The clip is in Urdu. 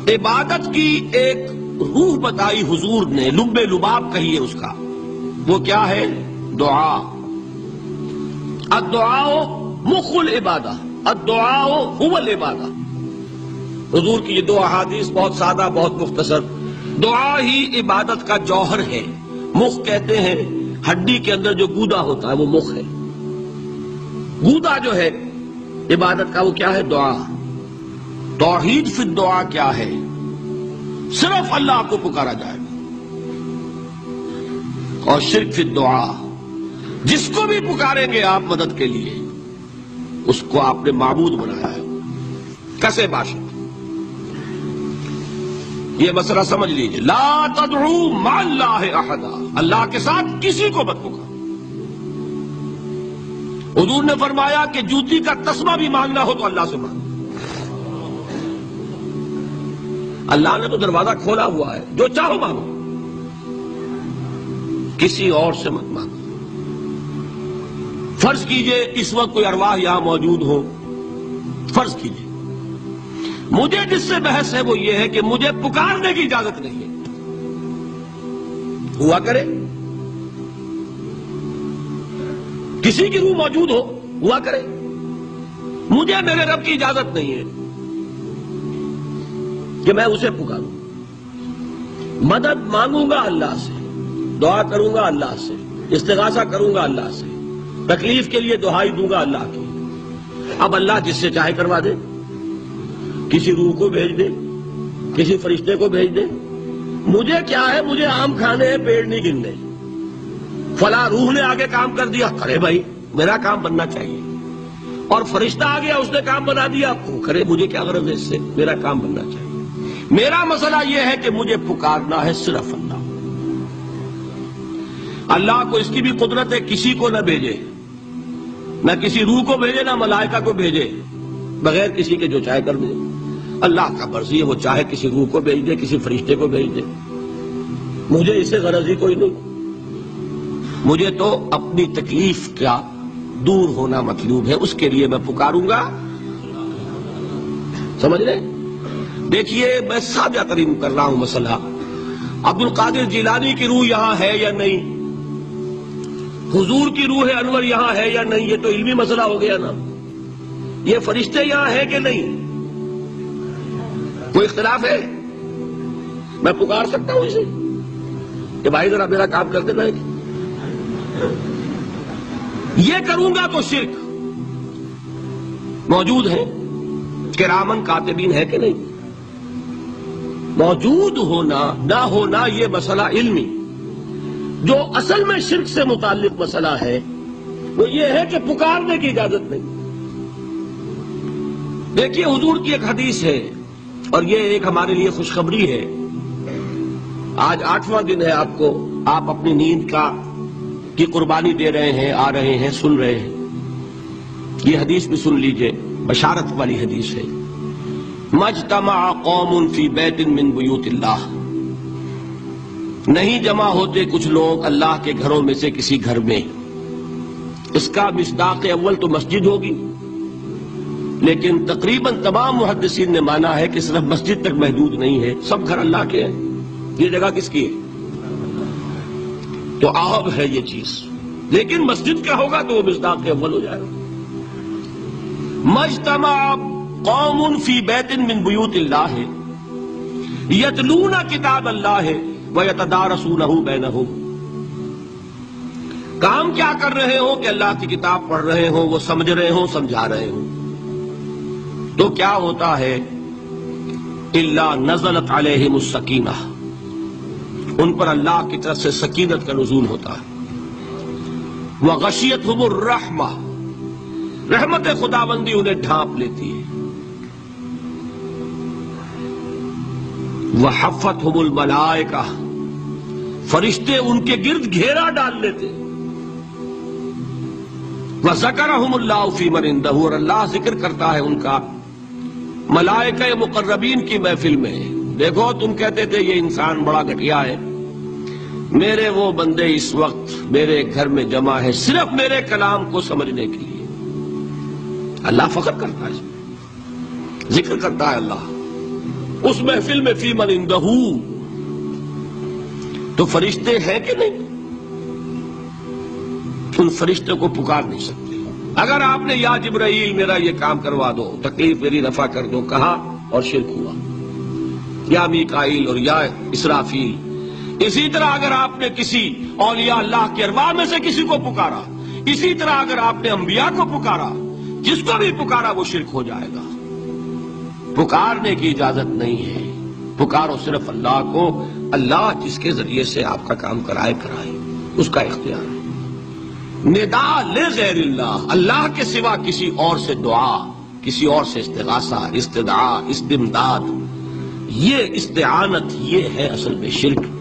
عبادت کی ایک روح بتائی حضور نے، لب لباب کہیے اس کا، وہ کیا ہے؟ دعا۔ الدعاء مخ العبادہ، الدعاء هو العبادہ۔ حضور کی یہ دو احادیث بہت سادہ، بہت مختصر۔ دعا ہی عبادت کا جوہر ہے۔ مخ کہتے ہیں ہڈی کے اندر جو گودا ہوتا ہے وہ مخ ہے۔ گودا جو ہے عبادت کا وہ کیا ہے؟ دعا۔ توحید فی الدعا کیا ہے؟ صرف اللہ کو پکارا جائے گا۔ اور شرک فی الدعا، جس کو بھی پکاریں گے آپ مدد کے لیے اس کو آپ نے معبود بنایا ہے، کسے باشد۔ یہ مسئلہ سمجھ لیجئے، لا تدعو مع اللہ احدا، اللہ کے ساتھ کسی کو مت پکارو۔ حضور نے فرمایا کہ جوتی کا تسمہ بھی مانگنا ہو تو اللہ سے مانگو۔ اللہ نے تو دروازہ کھولا ہوا ہے، جو چاہو مانگو، کسی اور سے مت مانگو۔ فرض کیجئے اس وقت کوئی ارواح یہاں موجود ہو، فرض کیجئے، مجھے جس سے بحث ہے وہ یہ ہے کہ مجھے پکارنے کی اجازت نہیں ہے۔ ہوا کرے کسی کی روح موجود ہو، ہوا کرے، مجھے میرے رب کی اجازت نہیں ہے کہ میں اسے پکاروں۔ مدد مانگوں گا اللہ سے، دعا کروں گا اللہ سے، استغاثہ کروں گا اللہ سے، تکلیف کے لیے دہائی دوں گا اللہ کی۔ اب اللہ جس سے چاہے کروا دے، کسی روح کو بھیج دے، کسی فرشتے کو بھیج دے، مجھے کیا ہے؟ مجھے آم کھانے ہیں، پیڑ نہیں گننے۔ فلاں روح نے آگے کام کر دیا، کرے بھائی، میرا کام بننا چاہیے۔ اور فرشتہ آ گیا، اس نے کام بنا دیا، وہ کرے، مجھے کیا غرض ہے اس سے؟ میرا کام بننا چاہیے۔ میرا مسئلہ یہ ہے کہ مجھے پکارنا ہے صرف اللہ۔ اللہ کو اس کی بھی قدرت ہے کسی کو نہ بھیجے، نہ کسی روح کو بھیجے، نہ ملائکہ کو بھیجے، بغیر کسی کے جو چاہے کر دے۔ اللہ کا مرضی ہے، وہ چاہے کسی روح کو بھیج دے، کسی فرشتے کو بھیج دے، مجھے اس سے غرض ہی کوئی نہیں۔ مجھے تو اپنی تکلیف کا دور ہونا مطلوب ہے، اس کے لیے میں پکاروں گا۔ سمجھ رہے؟ دیکھیے میں سادہ ترین کر رہا ہوں مسئلہ۔ عبد القادر جیلانی کی روح یہاں ہے یا نہیں؟ حضور کی روح انور یہاں ہے یا نہیں؟ یہ تو علمی مسئلہ ہو گیا نا۔ یہ فرشتے یہاں ہیں کہ نہیں؟ کوئی اختلاف ہے؟ میں پکار سکتا ہوں اسے کہ بھائی ذرا میرا کام کر دینا ہے؟ یہ کروں گا تو شرک۔ موجود ہیں کرامن کاتبین ہے کہ نہیں؟ موجود ہونا نہ ہونا یہ مسئلہ علمی۔ جو اصل میں شرک سے متعلق مسئلہ ہے وہ یہ ہے کہ پکارنے کی اجازت نہیں۔ دیکھیے حضور کی ایک حدیث ہے، اور یہ ایک ہمارے لیے خوشخبری ہے۔ آج 8واں دن ہے، آپ اپنی نیند کی قربانی دے رہے ہیں، آ رہے ہیں، سن رہے ہیں۔ یہ حدیث بھی سن لیجئے، بشارت والی حدیث ہے۔ مجتمع قوم فی بیت من بیوت اللہ، نہیں جمع ہوتے کچھ لوگ اللہ کے گھروں میں سے کسی گھر میں۔ اس کا مصداق اول تو مسجد ہوگی، لیکن تقریباً تمام محدثین نے مانا ہے کہ صرف مسجد تک محدود نہیں ہے، سب گھر اللہ کے ہیں۔ یہ جگہ کس کی ہے؟ تو عام ہے یہ چیز، لیکن مسجد کا ہوگا تو وہ مصداق اول ہو جائے گا۔ مجتمع قوم فی بیت من بیوت اللہ یتلون کتاب اللہ وَيَتَدَارَسُونَهُ بَيْنَهُمْ، کام کیا کر رہے ہوں کہ اللہ کی کتاب پڑھ رہے ہوں، وہ سمجھ رہے ہوں، سمجھا رہے ہوں، تو کیا ہوتا ہے؟ إِلَّا نَزَلَتْ عَلَيْهِمُ السَّكِينَةُ، ان پر اللہ کی طرف سے سکینت کا نزول ہوتا ہے۔ وَغَشِيَتْهُمُ الرَّحْمَةُ، رحمت خداوندی انہیں ڈھانپ لیتی ہے۔ وَحَفَّتْهُمُ الْمَلَائِكَةُ، فرشتے ان کے گرد گھیرا ڈال لیتے۔ وَذَكَرَهُمُ اللَّهُ فِي مَنْ عِندَهُ، اور اللہ ذکر کرتا ہے ان کا ملائکہ مقربین کی محفل میں۔ دیکھو تم کہتے تھے یہ انسان بڑا گھٹیا ہے، میرے وہ بندے اس وقت میرے گھر میں جمع ہے صرف میرے کلام کو سمجھنے کے لیے۔ اللہ فخر کرتا ہے، ذکر کرتا ہے اللہ اس محفل میں فی من عنده تو فرشتے ہیں کہ نہیں؟ ان فرشتے کو پکار نہیں سکتے۔ اگر آپ نے یا جبرائیل میرا یہ کام کروا دو، تکلیف میری رفع کر دو کہا اور شرک ہوا، یا میکائیل اور یا اسرافیل۔ اسی طرح اگر آپ نے کسی اولیاء اللہ کے ارواح میں سے کسی کو پکارا، اسی طرح اگر آپ نے انبیاء کو پکارا، جس کو بھی پکارا وہ شرک ہو جائے گا۔ پکارنے کی اجازت نہیں ہے، پکارو صرف اللہ کو، اللہ جس کے ذریعے سے آپ کا کام کرائے اس کا اختیار ہے۔ ندا لغیر اللہ، اللہ کے سوا کسی اور سے دعا، کسی اور سے استغاثہ، استدعاء، استمداد، یہ استعانت، یہ ہے اصل میں شرک۔